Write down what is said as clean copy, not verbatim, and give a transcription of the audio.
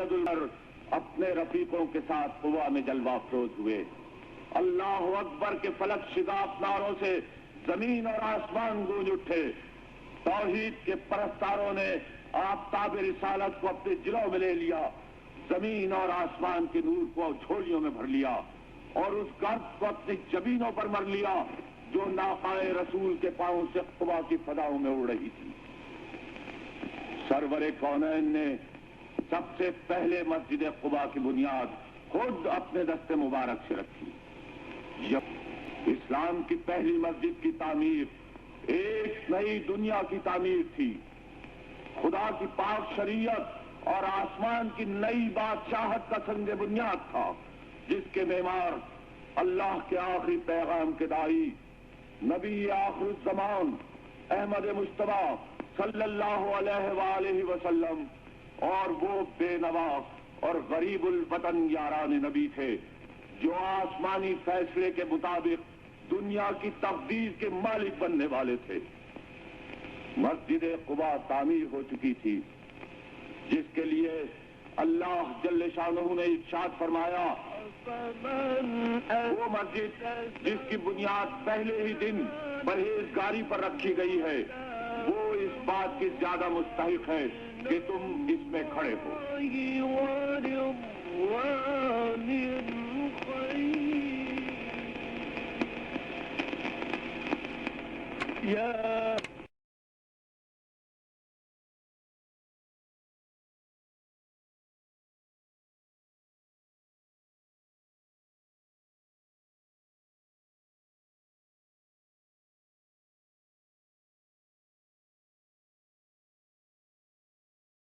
سید البر اپنے رفیقوں کے ساتھ قوا میں جلوہ افروز ہوئے۔ اللہ اکبر کے فلک شگاف نعروں سے زمین اور آسمان گونج اٹھے۔ توحید کے پرستاروں نے آفتاب رسالت کو اپنے جلوں میں لے لیا، زمین اور آسمان کے نور کو جھولیوں میں بھر لیا اور اس گرد کو اپنی جبینوں پر مر لیا جو ناقائے رسول کے پاؤں سے قبا کی فضاؤں میں اڑ رہی تھی۔ سرور کونین نے سب سے پہلے مسجد قبا کی بنیاد خود اپنے دست مبارک سے رکھی۔ اسلام کی پہلی مسجد کی تعمیر ایک نئی دنیا کی تعمیر تھی، خدا کی پاک شریعت اور آسمان کی نئی بادشاہت کا سنگ بنیاد تھا، جس کے معمار اللہ کے آخری پیغام کے داعی نبی آخر الزمان احمد مجتبی صلی اللہ علیہ وآلہ وسلم اور وہ بے نوا اور غریب الوطن یاران نبی تھے جو آسمانی فیصلے کے مطابق دنیا کی تقدیر کے مالک بننے والے تھے۔ مسجد قباء تعمیر ہو چکی تھی، جس کے لیے اللہ جل شانہ نے ارشاد فرمایا، وہ مسجد جس کی بنیاد پہلے ہی دن پرہیزگاری پر رکھی گئی ہے، وہ اس بات کی زیادہ مستحق ہے کہ تم اس میں کھڑے ہو۔ یا